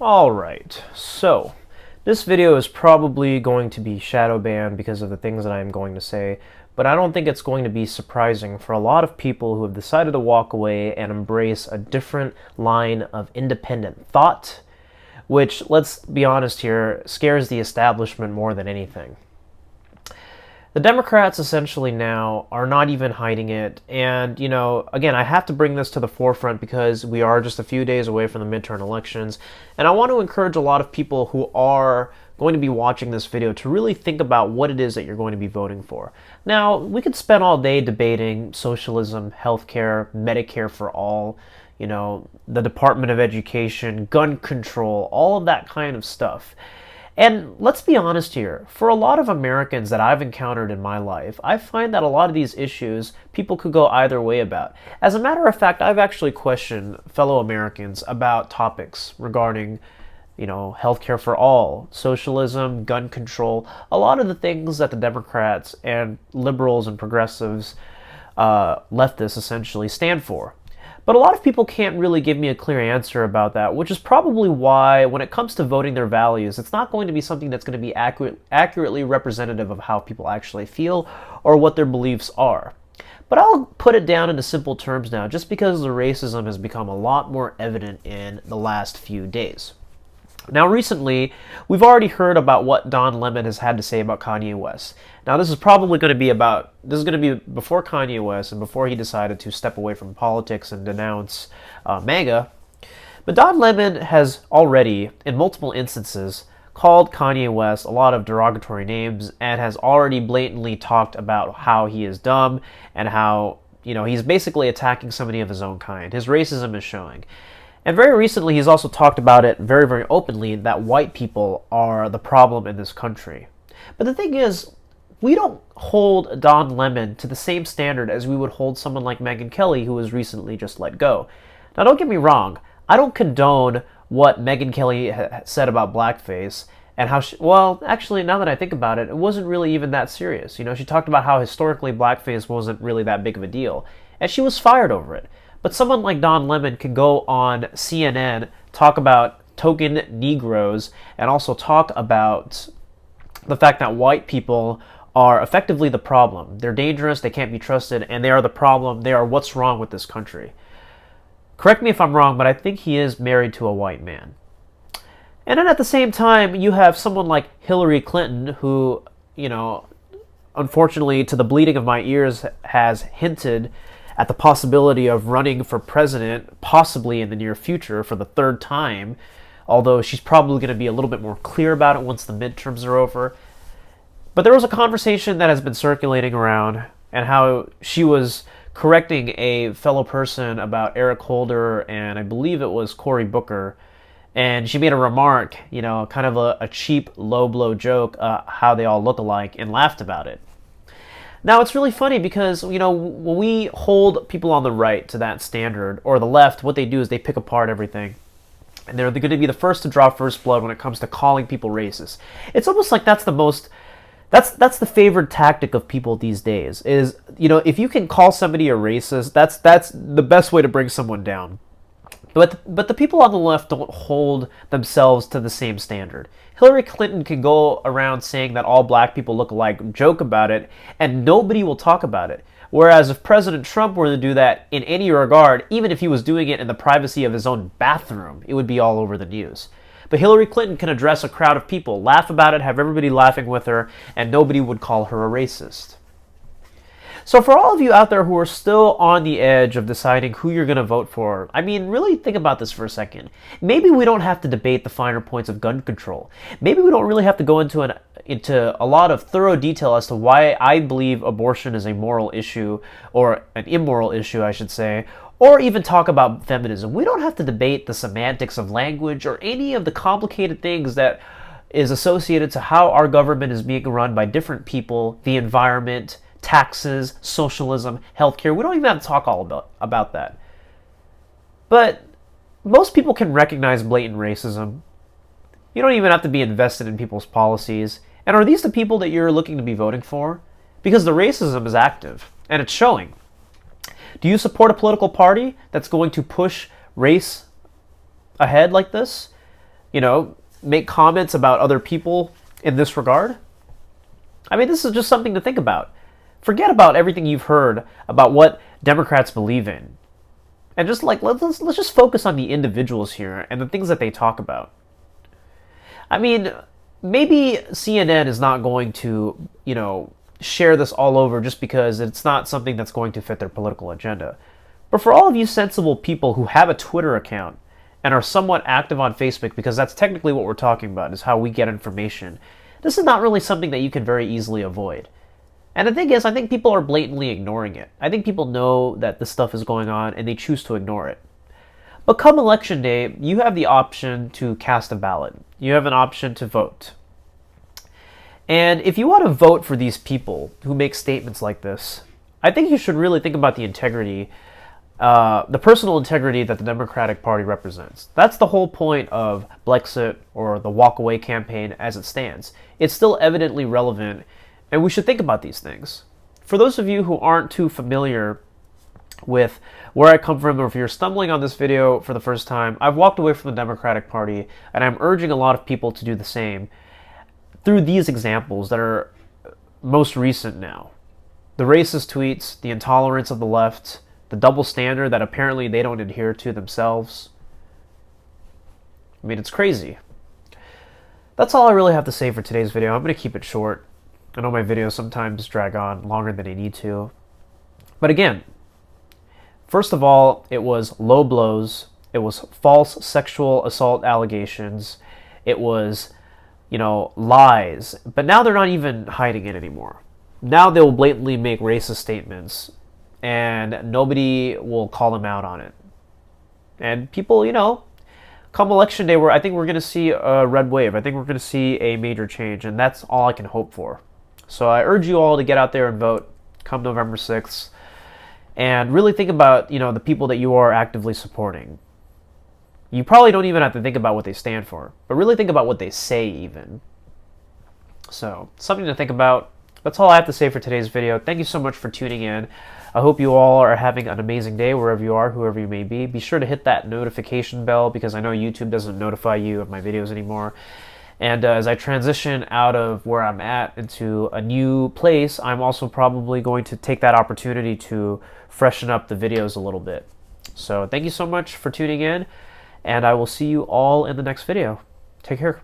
Alright, so this video is probably going to be shadow banned because of the things that I'm going to say, but I don't think it's going to be surprising for a lot of people who have decided to walk away and embrace a different line of independent thought, which, let's be honest here, scares the establishment more than anything. The Democrats essentially now are not even hiding it, and, again, I have to bring this to the forefront because we are just a few days away from the midterm elections, and I want to encourage a lot of people who are going to be watching this video to really think about what it is that you're going to be voting for. Now, we could spend all day debating socialism, healthcare, Medicare for all, the Department of Education, gun control, all of that kind of stuff. And let's be honest here, for a lot of Americans that I've encountered in my life, I find that a lot of these issues people could go either way about. As a matter of fact, I've actually questioned fellow Americans about topics regarding, healthcare for all, socialism, gun control, a lot of the things that the Democrats and liberals and progressives, leftists essentially stand for. But a lot of people can't really give me a clear answer about that, which is probably why, when it comes to voting their values, it's not going to be something that's going to be accurately representative of how people actually feel or what their beliefs are. But I'll put it down into simple terms now, just because the racism has become a lot more evident in the last few days. Now, recently, we've already heard about what Don Lemon has had to say about Kanye West. Now, this is going to be before Kanye West and before he decided to step away from politics and denounce MAGA. But Don Lemon has already, in multiple instances, called Kanye West a lot of derogatory names and has already blatantly talked about how he is dumb and how, he's basically attacking somebody of his own kind. His racism is showing. And very recently, he's also talked about it very, very openly that white people are the problem in this country. But the thing is, we don't hold Don Lemon to the same standard as we would hold someone like Megyn Kelly, who was recently just let go. Now, don't get me wrong. I don't condone what Megyn Kelly said about blackface and how actually, now that I think about it, it wasn't really even that serious. She talked about how historically blackface wasn't really that big of a deal, and she was fired over it. But someone like Don Lemon can go on CNN, talk about token Negroes, and also talk about the fact that white people are effectively the problem. They're dangerous, they can't be trusted, and they are the problem. They are what's wrong with this country. Correct me if I'm wrong, but I think he is married to a white man. And then at the same time, you have someone like Hillary Clinton, who, unfortunately, to the bleeding of my ears, has hinted at the possibility of running for president, possibly in the near future, for the third time, although she's probably going to be a little bit more clear about it once the midterms are over. But there was a conversation that has been circulating around, and how she was correcting a fellow person about Eric Holder, and I believe it was Cory Booker, and she made a remark, kind of a cheap, low-blow joke, how they all look alike, and laughed about it. Now, it's really funny because, when we hold people on the right to that standard, or the left, what they do is they pick apart everything. And they're going to be the first to draw first blood when it comes to calling people racist. It's almost like that's the favored tactic of people these days, is, if you can call somebody a racist, that's the best way to bring someone down. But the people on the left don't hold themselves to the same standard. Hillary Clinton can go around saying that all black people look alike, joke about it, and nobody will talk about it. Whereas if President Trump were to do that in any regard, even if he was doing it in the privacy of his own bathroom, it would be all over the news. But Hillary Clinton can address a crowd of people, laugh about it, have everybody laughing with her, and nobody would call her a racist. So for all of you out there who are still on the edge of deciding who you're going to vote for, really think about this for a second. Maybe we don't have to debate the finer points of gun control. Maybe we don't really have to go into a lot of thorough detail as to why I believe abortion is a moral issue, or an immoral issue, I should say, or even talk about feminism. We don't have to debate the semantics of language or any of the complicated things that is associated to how our government is being run by different people, the environment, taxes, socialism, healthcare. We don't even have to talk all about that. But most people can recognize blatant racism. You don't even have to be invested in people's policies. And are these the people that you're looking to be voting for? Because the racism is active, and it's showing. Do you support a political party that's going to push race ahead like this? make comments about other people in this regard? I mean, this is just something to think about. Forget about everything you've heard about what Democrats believe in. And just let's just focus on the individuals here and the things that they talk about. I mean, maybe CNN is not going to, share this all over just because it's not something that's going to fit their political agenda. But for all of you sensible people who have a Twitter account and are somewhat active on Facebook, because that's technically what we're talking about, is how we get information, this is not really something that you can very easily avoid. And the thing is, I think people are blatantly ignoring it. I think people know that this stuff is going on and they choose to ignore it. But come election day, you have the option to cast a ballot. You have an option to vote. And if you want to vote for these people who make statements like this, I think you should really think about the integrity, the personal integrity that the Democratic Party represents. That's the whole point of Blexit or the walk-away campaign as it stands. It's still evidently relevant, and we should think about these things. For those of you who aren't too familiar with where I come from, or if you're stumbling on this video for the first time, I've walked away from the Democratic Party, and I'm urging a lot of people to do the same through these examples that are most recent now. The racist tweets, the intolerance of the left, the double standard that apparently they don't adhere to themselves. I mean, it's crazy. That's all I really have to say for today's video. I'm going to keep it short. I know my videos sometimes drag on longer than they need to. But again, first of all, it was low blows. It was false sexual assault allegations. It was, lies. But now they're not even hiding it anymore. Now they'll blatantly make racist statements, and nobody will call them out on it. And people, come election day, I think we're going to see a red wave. I think we're going to see a major change, and that's all I can hope for. So I urge you all to get out there and vote come November 6th, and really think about, the people that you are actively supporting. You probably don't even have to think about what they stand for, but really think about what they say even. So, something to think about. That's all I have to say for today's video. Thank you so much for tuning in. I hope you all are having an amazing day wherever you are, whoever you may be. Be sure to hit that notification bell, because I know YouTube doesn't notify you of my videos anymore. And as I transition out of where I'm at into a new place, I'm also probably going to take that opportunity to freshen up the videos a little bit. So thank you so much for tuning in, and I will see you all in the next video. Take care.